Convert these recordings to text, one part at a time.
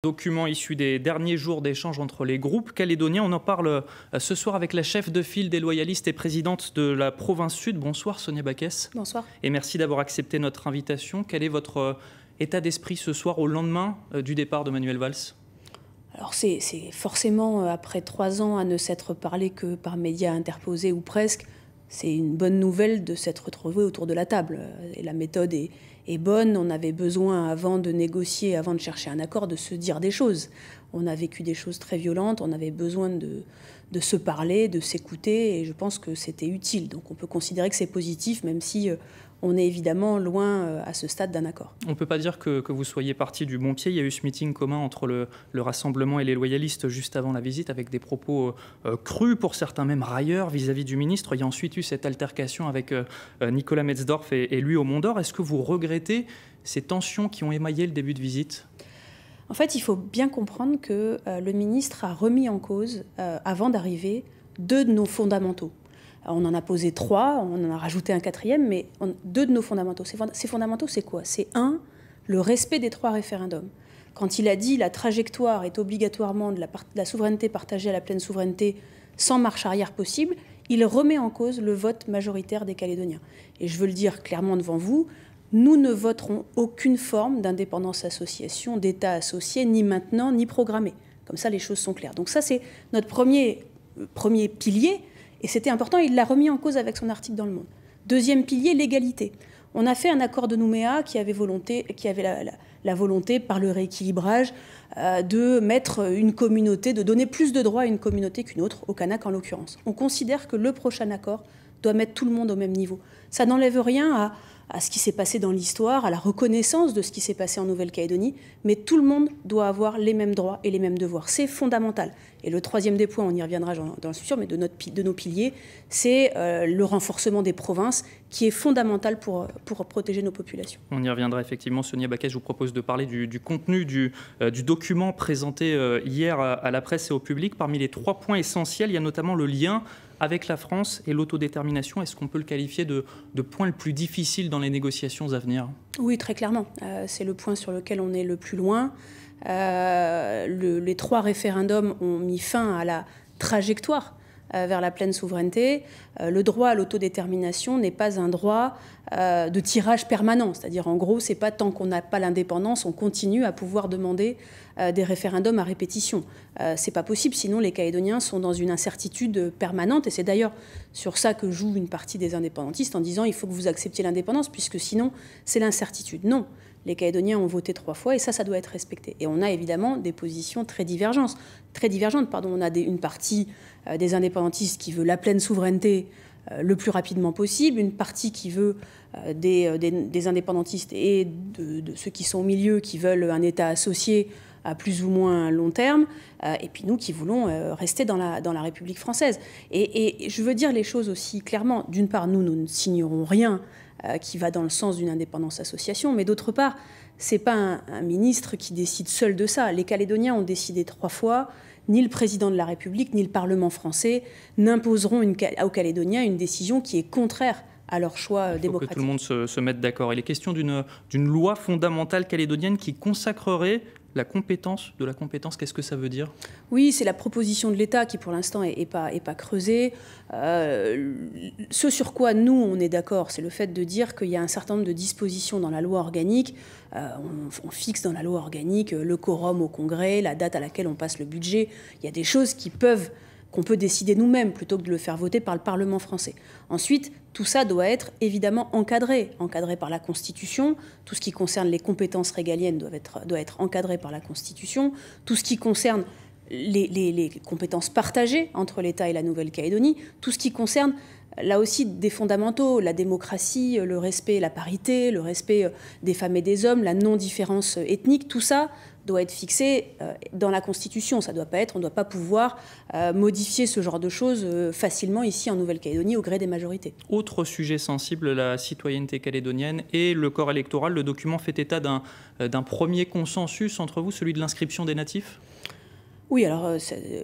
Document issu des derniers jours d'échanges entre les groupes calédoniens. On en parle ce soir avec la chef de file des loyalistes et présidente de la province sud. Bonsoir Sonia Baquès. Bonsoir. Et merci d'avoir accepté notre invitation. Quel est votre état d'esprit ce soir au lendemain du départ de Manuel Valls ? Alors c'est forcément, après 3 ans à ne s'être parlé que par médias interposés ou presque, c'est une bonne nouvelle de s'être retrouvé autour de la table. Et la méthode est bonne. On avait besoin, avant de négocier, avant de chercher un accord, de se dire des choses. On a vécu des choses très violentes, on avait besoin de se parler, de s'écouter, et je pense que c'était utile. Donc on peut considérer que c'est positif, même si on est évidemment loin à ce stade d'un accord. On ne peut pas dire que vous soyez parti du bon pied. Il y a eu ce meeting commun entre le Rassemblement et les loyalistes juste avant la visite, avec des propos crus, pour certains même railleurs vis-à-vis du ministre. Il y a ensuite eu cette altercation avec Nicolas Metzdorf et lui au Mont-d'Or. Est-ce que vous regrettez ces tensions qui ont émaillé le début de visite ? En fait, il faut bien comprendre que le ministre a remis en cause, avant d'arriver, 2 de nos fondamentaux. On en a posé 3, on en a rajouté un 4e, mais 2 de nos fondamentaux. Ces fondamentaux, c'est quoi ? C'est 1, le respect des 3 référendums. Quand il a dit la trajectoire est obligatoirement de la souveraineté partagée à la pleine souveraineté sans marche arrière possible, il remet en cause le vote majoritaire des Calédoniens. Et je veux le dire clairement devant vous, nous ne voterons aucune forme d'indépendance association, d'État associé, ni maintenant, ni programmé. Comme ça, les choses sont claires. Donc ça, c'est notre premier pilier. Et c'était important, il l'a remis en cause avec son article dans Le Monde. 2e pilier, l'égalité. On a fait un accord de Nouméa qui avait la volonté, par le rééquilibrage, de mettre une communauté, de donner plus de droits à une communauté qu'une autre, au Kanak en l'occurrence. On considère que le prochain accord doit mettre tout le monde au même niveau. Ça n'enlève rien à ce qui s'est passé dans l'histoire, à la reconnaissance de ce qui s'est passé en Nouvelle-Calédonie, mais tout le monde doit avoir les mêmes droits et les mêmes devoirs. C'est fondamental. Et le 3e des points, on y reviendra dans le futur, mais de nos piliers, c'est le renforcement des provinces, qui est fondamental pour protéger nos populations. On y reviendra effectivement. Sonia Baquès, je vous propose de parler du contenu du document présenté hier à la presse et au public. Parmi les 3 points essentiels, il y a notamment le lien avec la France et l'autodétermination. Est-ce qu'on peut le qualifier de point le plus difficile dans les négociations à venir ? Oui, très clairement. C'est le point sur lequel on est le plus loin. Les 3 référendums ont mis fin à la trajectoire vers la pleine souveraineté. Le droit à l'autodétermination n'est pas un droit de tirage permanent. C'est-à-dire, en gros, c'est pas tant qu'on n'a pas l'indépendance, on continue à pouvoir demander des référendums à répétition. C'est pas possible, sinon les Calédoniens sont dans une incertitude permanente. Et c'est d'ailleurs sur ça que joue une partie des indépendantistes en disant il faut que vous acceptiez l'indépendance, puisque sinon, c'est l'incertitude. Non. Les Calédoniens ont voté 3 fois et ça doit être respecté. Et on a évidemment des positions très divergentes. On a une partie des indépendantistes qui veut la pleine souveraineté le plus rapidement possible, une partie qui veut des indépendantistes et de ceux qui sont au milieu qui veulent un État associé à plus ou moins long terme, et puis nous qui voulons rester dans la République française. Et je veux dire les choses aussi clairement. D'une part, nous ne signerons rien qui va dans le sens d'une indépendance association, mais d'autre part, ce n'est pas un ministre qui décide seul de ça. Les Calédoniens ont décidé 3 fois, ni le président de la République, ni le Parlement français n'imposeront aux Calédoniens une décision qui est contraire à leur choix démocratique. Il faut que tout le monde se mette d'accord. Il est question d'une loi fondamentale calédonienne qui consacrerait la compétence de la compétence. Qu'est-ce que ça veut dire ? Oui, c'est la proposition de l'État qui, pour l'instant, n'est pas creusée. Ce sur quoi, nous, on est d'accord, c'est le fait de dire qu'il y a un certain nombre de dispositions dans la loi organique. On fixe dans la loi organique le quorum au Congrès, la date à laquelle on passe le budget. Il y a des choses qu'on peut décider nous-mêmes plutôt que de le faire voter par le Parlement français. Ensuite, tout ça doit être évidemment encadré par la Constitution. Tout ce qui concerne les compétences régaliennes doit être encadré par la Constitution. Tout ce qui concerne les compétences partagées entre l'État et la Nouvelle-Calédonie, tout ce qui concerne là aussi des fondamentaux, la démocratie, le respect, la parité, le respect des femmes et des hommes, la non-différence ethnique, tout ça doit être fixé dans la Constitution. On ne doit pas pouvoir modifier ce genre de choses facilement ici en Nouvelle-Calédonie au gré des majorités. Autre sujet sensible, la citoyenneté calédonienne et le corps électoral. Le document fait état d'un premier consensus entre vous, celui de l'inscription des natifs ? Oui, alors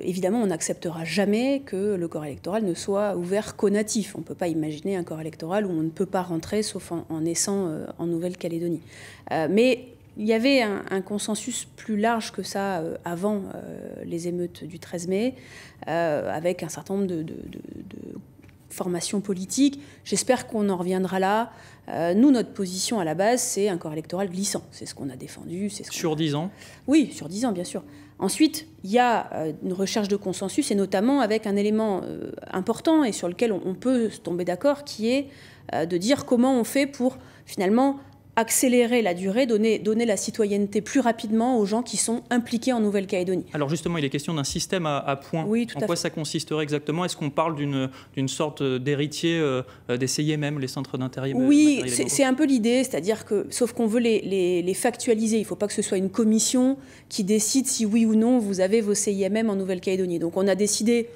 évidemment, on n'acceptera jamais que le corps électoral ne soit ouvert qu'aux natifs. On ne peut pas imaginer un corps électoral où on ne peut pas rentrer sauf en naissant en Nouvelle-Calédonie. Mais il y avait un consensus plus large que ça avant les émeutes du 13 mai, avec un certain nombre de formations politiques. J'espère qu'on en reviendra là. Nous, notre position à la base, c'est un corps électoral glissant. C'est ce qu'on a défendu. Sur 10 ans ? Oui, sur 10 ans, bien sûr. Ensuite, il y a une recherche de consensus, et notamment avec un élément important et sur lequel on peut tomber d'accord, qui est de dire comment on fait pour, finalement, accélérer la durée, donner la citoyenneté plus rapidement aux gens qui sont impliqués en Nouvelle-Calédonie. Alors justement, il est question d'un système à points. Oui, tout à fait. En quoi ça consisterait exactement? Est-ce qu'on parle d'une sorte d'héritier des CIMM, les centres d'intérim? Oui, c'est un peu l'idée, c'est-à-dire que, sauf qu'on veut les factualiser. Il ne faut pas que ce soit une commission qui décide si oui ou non vous avez vos CIMM en Nouvelle-Calédonie. Donc on a décidé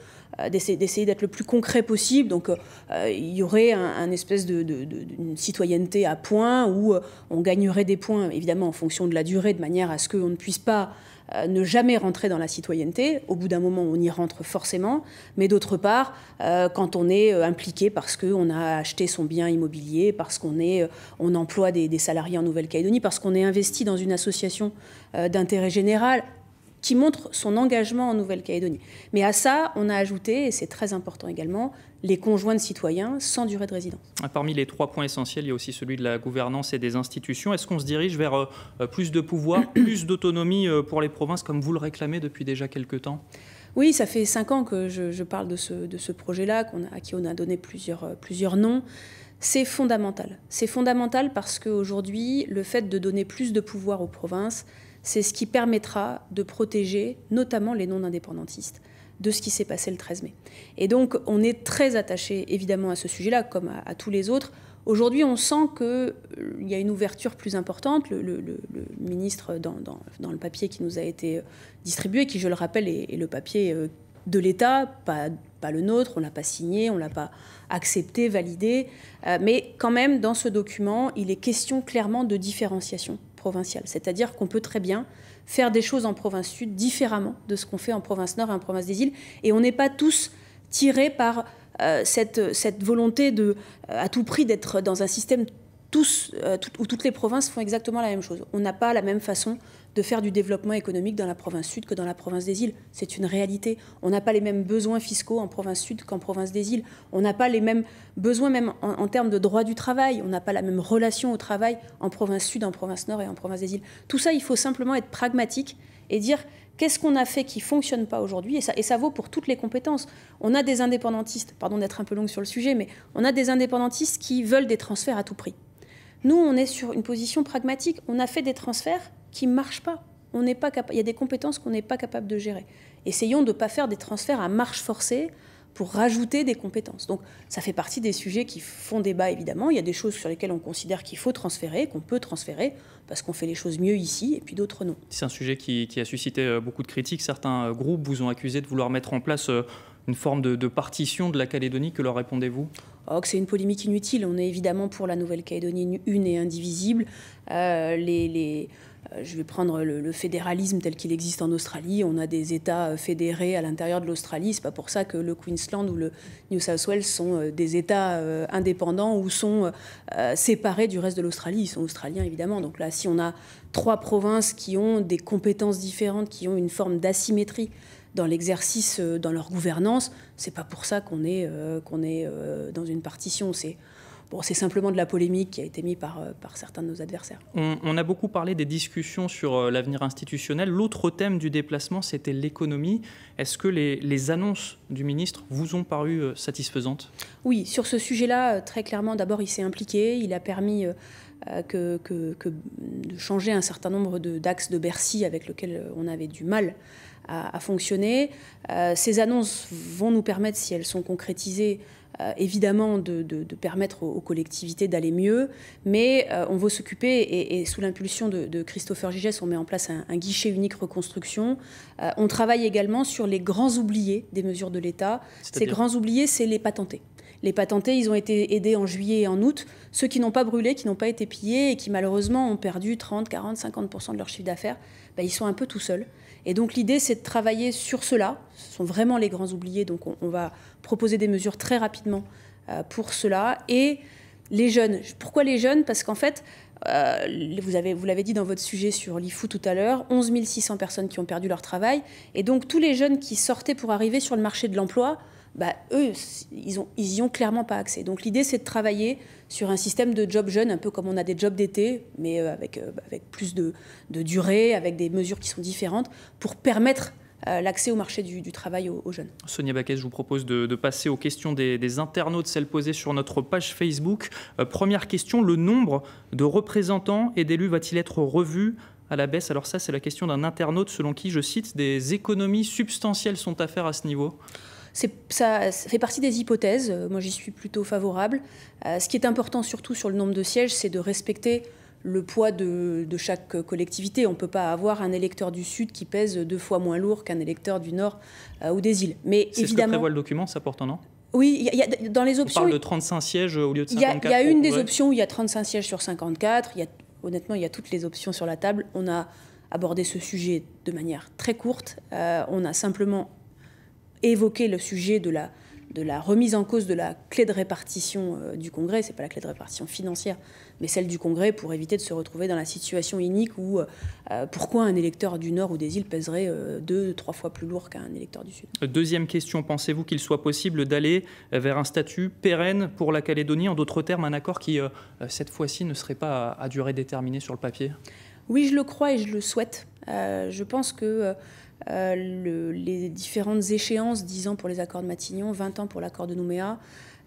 d'essayer d'être le plus concret possible. Donc il y aurait un espèce d'une citoyenneté à points où on gagnerait des points, évidemment, en fonction de la durée, de manière à ce qu'on ne puisse pas ne jamais rentrer dans la citoyenneté. Au bout d'un moment, on y rentre forcément. Mais d'autre part, quand on est impliqué parce qu'on a acheté son bien immobilier, parce on emploie des salariés en Nouvelle-Calédonie, parce qu'on est investi dans une association d'intérêt général, qui montre son engagement en Nouvelle-Calédonie. Mais à ça, on a ajouté, et c'est très important également, les conjoints de citoyens sans durée de résidence. Parmi les 3 points essentiels, il y a aussi celui de la gouvernance et des institutions. Est-ce qu'on se dirige vers plus de pouvoir, plus d'autonomie pour les provinces, comme vous le réclamez depuis déjà quelques temps? Oui, ça fait 5 ans que je parle de ce projet-là, à qui on a donné plusieurs noms. C'est fondamental. C'est fondamental parce qu'aujourd'hui, le fait de donner plus de pouvoir aux provinces, c'est ce qui permettra de protéger notamment les non-indépendantistes de ce qui s'est passé le 13 mai. Et donc, on est très attaché évidemment à ce sujet-là, comme à tous les autres. Aujourd'hui, on sent qu'il y a une ouverture plus importante. Le ministre, dans le papier qui nous a été distribué, qui, je le rappelle, est le papier de l'État, pas le nôtre, on ne l'a pas signé, on ne l'a pas accepté, validé. Mais quand même, dans ce document, il est question clairement de différenciation provinciale. C'est-à-dire qu'on peut très bien faire des choses en province sud différemment de ce qu'on fait en province nord et en province des îles. Et on n'est pas tous tirés par cette volonté à tout prix d'être dans un système où toutes les provinces font exactement la même chose. On n'a pas la même façon de faire du développement économique dans la province sud que dans la province des îles. C'est une réalité. On n'a pas les mêmes besoins fiscaux en province sud qu'en province des îles. On n'a pas les mêmes besoins même en termes de droit du travail. On n'a pas la même relation au travail en province sud, en province nord et en province des îles. Tout ça, il faut simplement être pragmatique et dire qu'est-ce qu'on a fait qui ne fonctionne pas aujourd'hui, et ça vaut pour toutes les compétences. On a des indépendantistes, pardon d'être un peu longue sur le sujet, mais on a des indépendantistes qui veulent des transferts à tout prix. Nous, on est sur une position pragmatique. On a fait des transferts qui ne marchent pas. Il y a des compétences qu'on n'est pas capable de gérer. Essayons de ne pas faire des transferts à marche forcée pour rajouter des compétences. Donc, ça fait partie des sujets qui font débat, évidemment. Il y a des choses sur lesquelles on considère qu'il faut transférer, qu'on peut transférer, parce qu'on fait les choses mieux ici, et puis d'autres non. C'est un sujet qui a suscité beaucoup de critiques. Certains groupes vous ont accusé de vouloir mettre en place une forme de partition de la Calédonie. Que leur répondez-vous ? Oh, que c'est une polémique inutile. On est évidemment pour la Nouvelle-Calédonie une et indivisible. Je vais prendre le fédéralisme tel qu'il existe en Australie. On a des États fédérés à l'intérieur de l'Australie. C'est pas pour ça que le Queensland ou le New South Wales sont des États indépendants ou sont séparés du reste de l'Australie. Ils sont australiens, évidemment. Donc là, si on a 3 provinces qui ont des compétences différentes, qui ont une forme d'asymétrie dans l'exercice, dans leur gouvernance, c'est pas pour ça qu'on est dans une partition. C'est simplement de la polémique qui a été mise par certains de nos adversaires. On a beaucoup parlé des discussions sur l'avenir institutionnel. L'autre thème du déplacement, c'était l'économie. Est-ce que les annonces du ministre vous ont paru satisfaisantes ? Oui, sur ce sujet-là, très clairement, d'abord, il s'est impliqué. Il a permis de changer un certain nombre d'axes de Bercy avec lesquels on avait du mal à fonctionner. Ces annonces vont nous permettre, si elles sont concrétisées, évidemment de permettre aux collectivités d'aller mieux, mais on va s'occuper, et sous l'impulsion de Christopher Gigès, on met en place un guichet unique reconstruction. On travaille également sur les grands oubliés des mesures de l'État. Ces grands oubliés, c'est les patentés. Les patentés, ils ont été aidés en juillet et en août. Ceux qui n'ont pas brûlé, qui n'ont pas été pillés et qui malheureusement ont perdu 30, 40, 50% de leur chiffre d'affaires, ils sont un peu tout seuls. Et donc l'idée, c'est de travailler sur cela. Ce sont vraiment les grands oubliés, donc on va proposer des mesures très rapidement pour cela. Et les jeunes. Pourquoi les jeunes ? Parce qu'en fait, Vous l'avez dit dans votre sujet sur l'IFU tout à l'heure, 11 600 personnes qui ont perdu leur travail. Et donc tous les jeunes qui sortaient pour arriver sur le marché de l'emploi, eux, ils y ont clairement pas accès. Donc l'idée, c'est de travailler sur un système de jobs jeunes, un peu comme on a des jobs d'été, mais avec plus de durée, avec des mesures qui sont différentes, pour permettre l'accès au marché du travail aux jeunes. Sonia Baquès, je vous propose de passer aux questions des internautes, celles posées sur notre page Facebook. Première question, le nombre de représentants et d'élus va-t-il être revu à la baisse? Alors ça, c'est la question d'un internaute selon qui, je cite, des économies substantielles sont à faire à ce niveau. Ça fait partie des hypothèses. Moi, j'y suis plutôt favorable. Ce qui est important, surtout sur le nombre de sièges, c'est de respecter le poids de chaque collectivité. On ne peut pas avoir un électeur du Sud qui pèse 2 fois moins lourd qu'un électeur du Nord ou des îles. Mais c'est évidemment, ce que prévoit le document, ça porte un nom. Oui, il y a, dans les options... On parle de 35 sièges au lieu de 54. Il y a une des options où il y a 35 sièges sur 54. Honnêtement, il y a toutes les options sur la table. On a abordé ce sujet de manière très courte. On a simplement évoqué le sujet de la remise en cause de la clé de répartition du Congrès. Ce n'est pas la clé de répartition financière, mais celle du Congrès, pour éviter de se retrouver dans la situation inique où pourquoi un électeur du Nord ou des îles pèserait 2-3 fois plus lourd qu'un électeur du Sud. Deuxième question, pensez-vous qu'il soit possible d'aller vers un statut pérenne pour la Calédonie? En d'autres termes, un accord qui, cette fois-ci, ne serait pas à durée déterminée sur le papier? Oui, je le crois et je le souhaite. Je pense que les différentes échéances, 10 ans pour les accords de Matignon, 20 ans pour l'accord de Nouméa,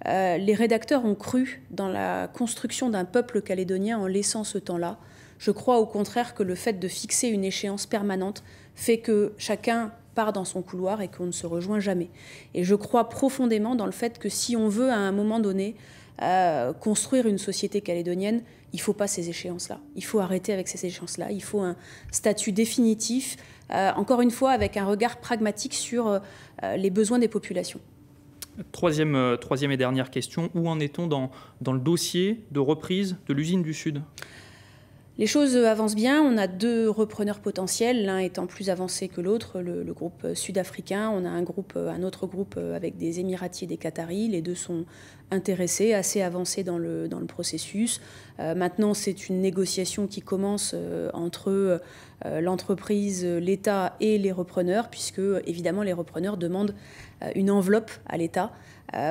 les rédacteurs ont cru dans la construction d'un peuple calédonien en laissant ce temps-là. Je crois au contraire que le fait de fixer une échéance permanente fait que chacun part dans son couloir et qu'on ne se rejoint jamais. Et je crois profondément dans le fait que si on veut à un moment donné construire une société calédonienne, il ne faut pas ces échéances-là. Il faut arrêter avec ces échéances-là. Il faut un statut définitif, encore une fois avec un regard pragmatique sur les besoins des populations. Troisième et dernière question, où en est-on dans le dossier de reprise de l'usine du Sud ? Les choses avancent bien. On a 2 repreneurs potentiels, l'un étant plus avancé que l'autre, le groupe sud-africain. On a un autre groupe avec des Émiratis et des Qataris. Les 2 sont intéressés, assez avancés dans le processus. Maintenant, c'est une négociation qui commence entre l'entreprise, l'État et les repreneurs, puisque évidemment les repreneurs demandent une enveloppe à l'État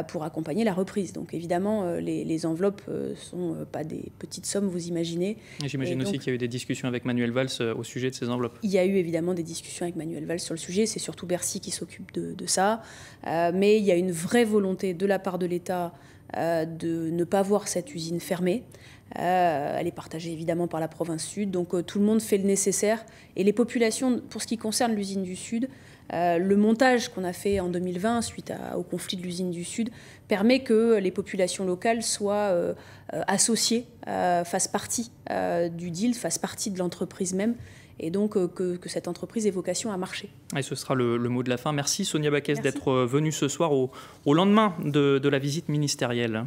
pour accompagner la reprise. Donc évidemment, les enveloppes ne sont pas des petites sommes, vous imaginez. J'imagine aussi qu'il y a eu des discussions avec Manuel Valls au sujet de ces enveloppes. Il y a eu évidemment des discussions avec Manuel Valls sur le sujet. C'est surtout Bercy qui s'occupe de ça. Mais il y a une vraie volonté de la part de l'État de ne pas voir cette usine fermée. Elle est partagée évidemment par la province Sud. Donc tout le monde fait le nécessaire. Et les populations, pour ce qui concerne l'usine du Sud, le montage qu'on a fait en 2020 suite au conflit de l'usine du Sud permet que les populations locales soient associées, fassent partie du deal, fassent partie de l'entreprise même, et donc que cette entreprise ait vocation à marcher. Et ce sera le mot de la fin. Merci Sonia Baquès d'être venue ce soir au lendemain de la visite ministérielle.